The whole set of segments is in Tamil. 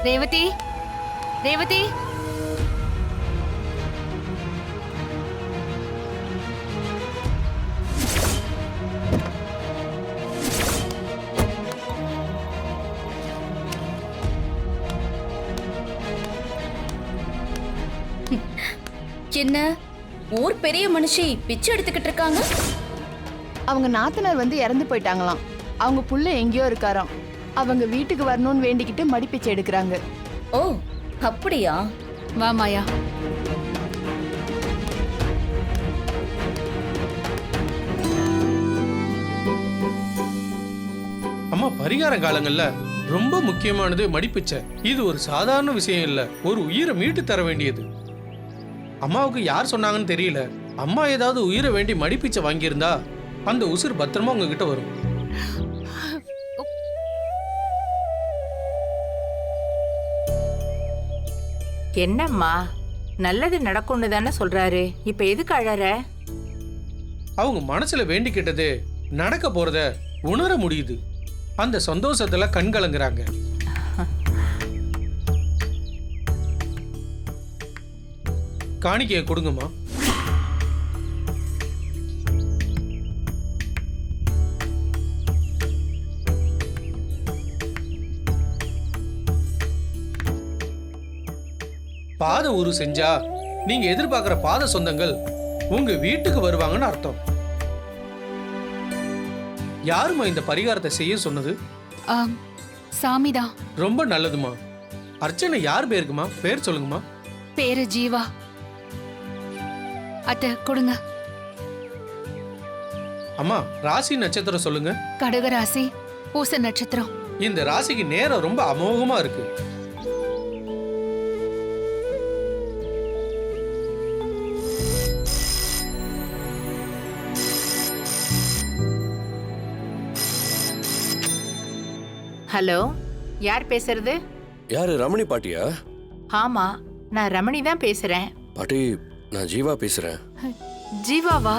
ரேவதி, ரேவதி. என்ன ஊர் பெரிய மனுஷி பிச்சை எடுத்துக்கிட்டு இருக்காங்க? அவங்க நாத்தனார் வந்து இறந்து போயிட்டாங்களாம். அவங்க புள்ள எங்கேயோ இருக்காராம். அவங்க வீட்டுக்கு வரணும்னு வேண்டிக்கிட்டு மடிப்பிச்சை எடுக்கிறாங்க. ஓ அப்படியா? வா மாயா. அம்மா, பரிகார காலங்கள்ல ரொம்ப முக்கியமானது மடிப்பிச்சை. இது ஒரு சாதாரண விஷயம் இல்ல, ஒரு உயிரை மீட்டு தர வேண்டியது. அம்மாவுக்கு யார் சொன்னாங்கன்னு தெரியல, அம்மா ஏதாவது உயிரை வேண்டி மடிப்பிச்சை வாங்கியிருந்தா அந்த உசுர் பத்திரமா உங்ககிட்ட வரும். என்னம்மா, நல்லது நடக்கும்னு தானே சொல்றாரு, இப்ப எதுக்கு அழற? அவங்க மனசுல வேண்டிக்கிட்டது நடக்க போறத உணர முடியுது. அந்த சந்தோஷத்துல கண் கலங்குறாங்க. காணிக்கையை கொடுங்கம்மா. பாத ஊரு செஞ்சா நீங்க எதிர்பார்க்கிற பாத சொந்தங்கள் உங்க வீட்டுக்கு வருவாங்கன்னு அர்த்தம். யாருமா இந்த பரிகாரத்தை செய்ய சொன்னது? சாமிதான். ரொம்ப நல்லதுமா. அர்ச்சனை யார் பேருக்குமா? பேர் சொல்லுங்கம்மா. பேரு ஜீவா. அத்தை கொடுங்க. அம்மா, ராசி நட்சத்திரம் சொல்லுங்க. கடக ராசி, பூச நட்சத்திரம். இந்த ராசிக்கு நேரம் ரொம்ப அமோகமா இருக்கு. ஹலோ, யார் பேசுறது? யாரு, ரமணி பாட்டியா? ஆமா, நான் ரமணி தான் பேசுறேன். பாட்டி, நான் ஜீவா பேசுறேன். ஜீவாவா?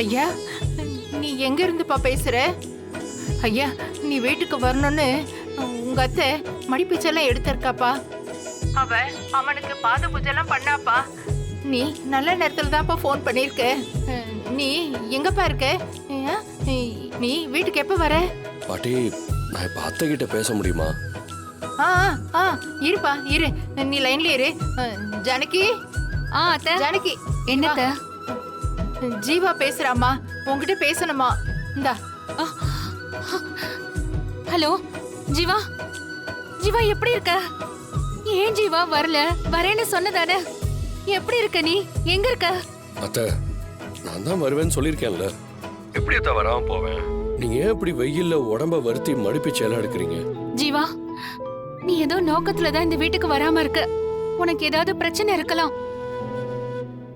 ஐயா, நீ எங்க இருந்துப்பா பேசுற? ஐயா, நீ வீட்டுக்கு வரணும்னு உங்க அத்தை மடிப்பிச்செல்லாம் எடுத்திருக்காப்பா. அவ அவனுக்கு பாத பூஜைலாம் பண்ணாப்பா. நீ நல்ல நேரத்துல தான்ப்பா ஃபோன் பண்ணிருக்க. நீ எங்கப்பா இருக்க? நீ வீட்டுக்கு எப்ப வர? பாட்டி, நான் இப்ப அத்தை கிட்ட பேச முடியுமா? ஆ ஆ இருப்பா, இரு, நீ லைன்ல இரு. ஜானகி. அத்தை. ஜானகி. என்னத்த? ஜீவா பேசுறாமா, உன்கிட்ட பேசணுமா. இந்தா. ஹலோ ஜீவா. ஜீவா எப்படி இருக்க? ஏன் ஜீவா வரல? வரேன்னு சொன்னதானே. எப்படி இருக்க நீ? எங்க இருக்க? அத்தை, நான் தான் வருவேன்னு சொல்லியிருக்கேன்ல. எப்படி அத்தை வராம போவேன்? நீங்க ஏன் இப்படி வெயில்ல உடம்ப வருத்தி மடிப்பிச்சு எல்லாம் எடுக்கிறீங்க? ஜீவா, நீ ஏதோ நோக்கத்துல தான் இந்த வீட்டுக்கு வராம இருக்க. உனக்கு ஏதாவது பிரச்சனை இருக்கலாம்.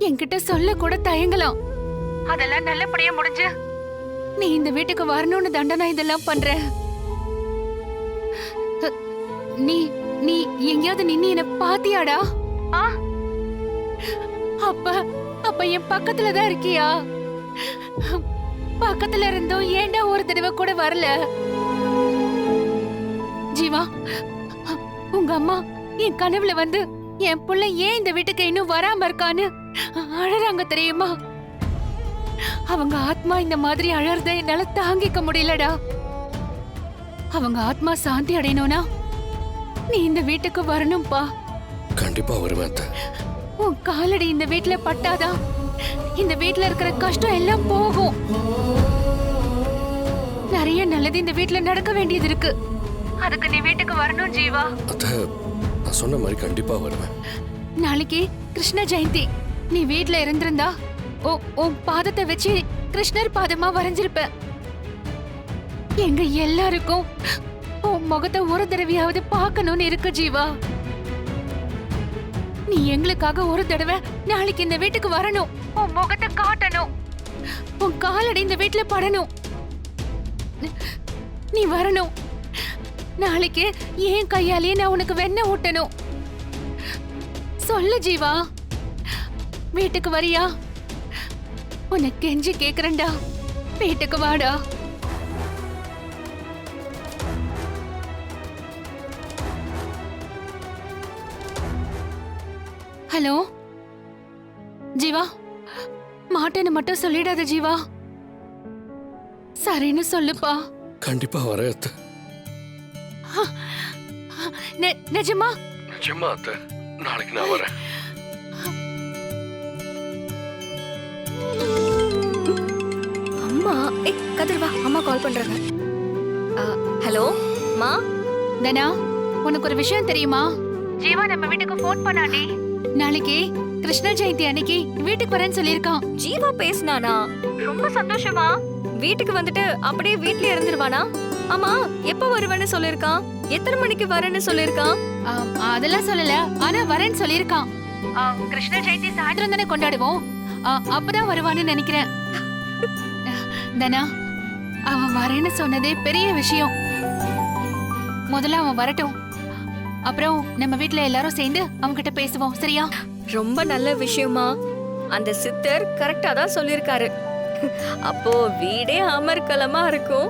என்கிட்ட சொல்ல கூட தயங்கலாம். அதெல்லாம் நல்லபடியா முடிஞ்சு நீ இந்த வீட்டுக்கு வரணும்னு தண்டனை இதெல்லாம் பண்ற. நீ நீ எங்கேயாவது நின்னு என்ன பாத்தியாடா? அப்ப அப்ப என் பக்கத்துல தான் இருக்கியா? பக்கத்துல இருந்தும் ஏன்டா ஒரு தடவை கூட வரல? ஜீவா, உங்க அம்மா என் கனவுல வந்து என் புள்ள ஏன் இந்த வீட்டுக்கு இன்னும் வராம இருக்கான்னு அழறாங்க தெரியுமா? அவங்க ஆத்மா இந்த மாதிரி அழறத என்னால தாங்கிக்க முடியலடா. அவங்க ஆத்மா சாந்தி அடையணும்னா நீ இந்த வீட்டுக்கு வரணும்பா. கண்டிப்பா வருவேன் அத்தை. உன் காலடி இந்த வீட்டுல பட்டாதான் இந்த வீட்டுல இருக்கிற கஷ்டம் எல்லாம் போகும். நிறைய நல்லது இந்த வீட்டுல நடக்க வேண்டியது இருக்கு. அதுக்கு நீ வீட்டுக்கு வரணும் ஜீவா. அத்தை, நான் சொன்ன மாதிரி கண்டிப்பா வருவேன். நாளைக்கு கிருஷ்ண ஜெயந்தி. நீ வீட்டுல இருந்திருந்தா உன் பாதத்தை வச்சு கிருஷ்ணர் பாதமா வரைஞ்சிருப்ப. எங்க எல்லாருக்கும் உன் முகத்தை ஒரு தடவையாவது பார்க்கணும்னு இருக்கு ஜீவா. நீ எங்களுக்காக ஒரு தடவை நாளைக்கு இந்த வீட்டுக்கு வரணும். உன் முகத்தை காட்டணும். உன் காலடி இந்த வீட்டுல படணும். நீ வரணும். நாளைக்கு ஏன் கையாலேயே நான் உனக்கு வெண்ணெய் ஊட்டணும். சொல்லு ஜீவா, வீட்டுக்கு வரியா? உனக்கு கெஞ்சி கேக்குறேன்டா, வீட்டுக்கு வாடா. ஹலோ ஜீவா, மாட்டேன்னு மட்டும் சொல்லிடாத ஜீவா. சரின்னு சொல்லுப்பா. கண்டிப்பா வரேன் அத்தை. நிஜமா? நிஜமா அத்தை, நாளைக்கு நான் வரேன். அம்மா கதிர் வா, அம்மா கால் பண்றாங்க. ஹலோ மா. தனா, உனக்கு ஒரு விஷயம் தெரியுமா? ஜீவா நம்ம வீட்டுக்கு ஃபோன் பண்ணாடி. நாளைக்கு கிருஷ்ண ஜெயந்தி அன்னைக்கு வீட்டுக்கு வரேன்னு சொல்லியிருக்கான். ஜீவா பேசினானா? ரொம்ப சந்தோஷமா. வீட்டுக்கு வந்துட்டு அப்படியே வீட்லயே இருந்துருவானா? ஆமா, எப்ப வருவேன்னு சொல்லிருக்கான்? எத்தனை மணிக்கு வரேன்னு சொல்லிருக்கான்? அதெல்லாம் சொல்லல, ஆனா வரேன்னு சொல்லியிருக்கான். கிருஷ்ண ஜெயந்தி சாயந்தரம் தானே கொண்டாடுவோம், அப்பதான் வருவான்னு நினைக்கிறேன். தனா, அவன் வரேன்னு சொன்னதே பெரிய விஷயம். முதல்ல அவன் வரட்டும், அப்புறம் நம்ம வீட்ல எல்லாரும் சேர்ந்து அவங்க கிட்ட பேசுவோம், சரியா? ரொம்ப நல்ல விஷயமா. அந்த சித்தர் கரெக்டா தான் சொல்லிருக்காரு. அப்போ வீடே அமர்க்கலமா இருக்கும்.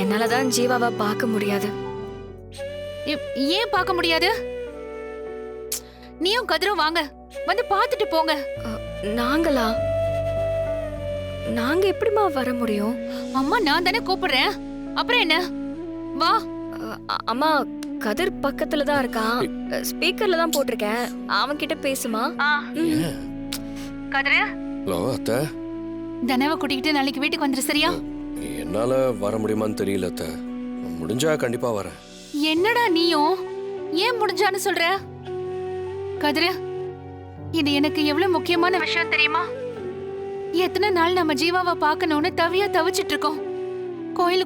என்னாலதான் ஜீவாவை பார்க்க முடியாது. ஏன் பார்க்க முடியாது? நீயும் கதிரும் வாங்க, வந்து பார்த்துட்டு போங்க. நாங்களா? நாங்க எப்படிமா வர முடியும்? அம்மா நான் தானே கூப்பிடுறேன், அப்புறம் என்ன? வா. அம்மா, கதிர் பக்கத்துல தான் இருக்கான். ஸ்பீக்கர்ல தான் போட்டிருக்கேன். அவன் கிட்ட பேசுமா? கதிரு, ஹலோ அத்தை. தனவை கூட்டிக்கிட்டு நாளைக்கு வீட்டுக்கு வந்துரு, சரியா? என்னால வர முடியுமான்னு தெரியல அத்தை. முடிஞ்சா கண்டிப்பா வரேன். என்னடா நீயும் ஏன் முடிஞ்சான்னு சொல்ற? கதிரு, இது எனக்கு எவ்வளவு முக்கியமான விஷயம் தெரியுமா? எத்தனை நாள் நம்ம ஜீவாவை பார்க்கணும்னு தவிச்சிட்டு இருக்கோம்.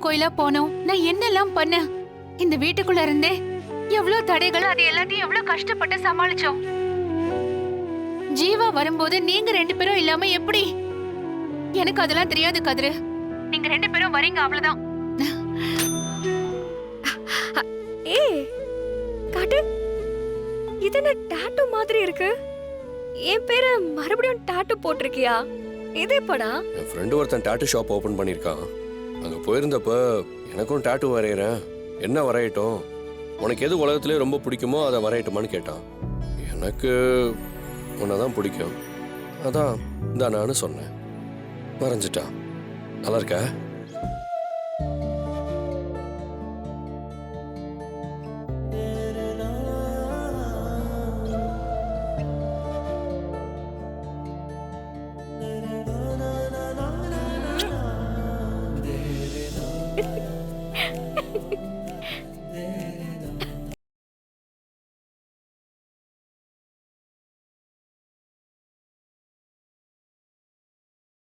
கோயிலா போனோம், நான் என்னெல்லாம் பண்ணேன். இந்த வீட்டுக்குள்ள இருந்தே எவ்வளவு தடைகள், அது எல்லாத்தையும் எவ்வளவு கஷ்டப்பட்டு சமாளிச்சோம். ஜீவா வரும்போது நீங்க 2 பேரும் இல்லாம எப்படி? எனக்கு அதெல்லாம் தெரியாது கதிரு. நீங்க 2 பேரும் வரீங்க, அவ்வளவுதான். ஏய் காட்டு, இது என்ன டாட்டூ மாதிரி இருக்கு? என் பேரை மறுபடியும் டாட்டூ போட்டிருக்கியா? இதே படா? என் ஃப்ரெண்டு ஒருத்தன் டாட்டூ ஷாப் ஓபன் பண்ணியிருக்கான். அங்க போயிருந்தப்ப எனக்கும் டாட்டூ வரைகிறேன், என்ன வரையட்டும், உனக்கு எது உலகத்திலே ரொம்ப பிடிக்குமோ அதை வரையட்டுமான்னு கேட்டான். எனக்கு உன்னை தான் பிடிக்கும், அதான் நான் சொன்னேன். வரைஞ்சிட்டான். நல்லா இருக்கா?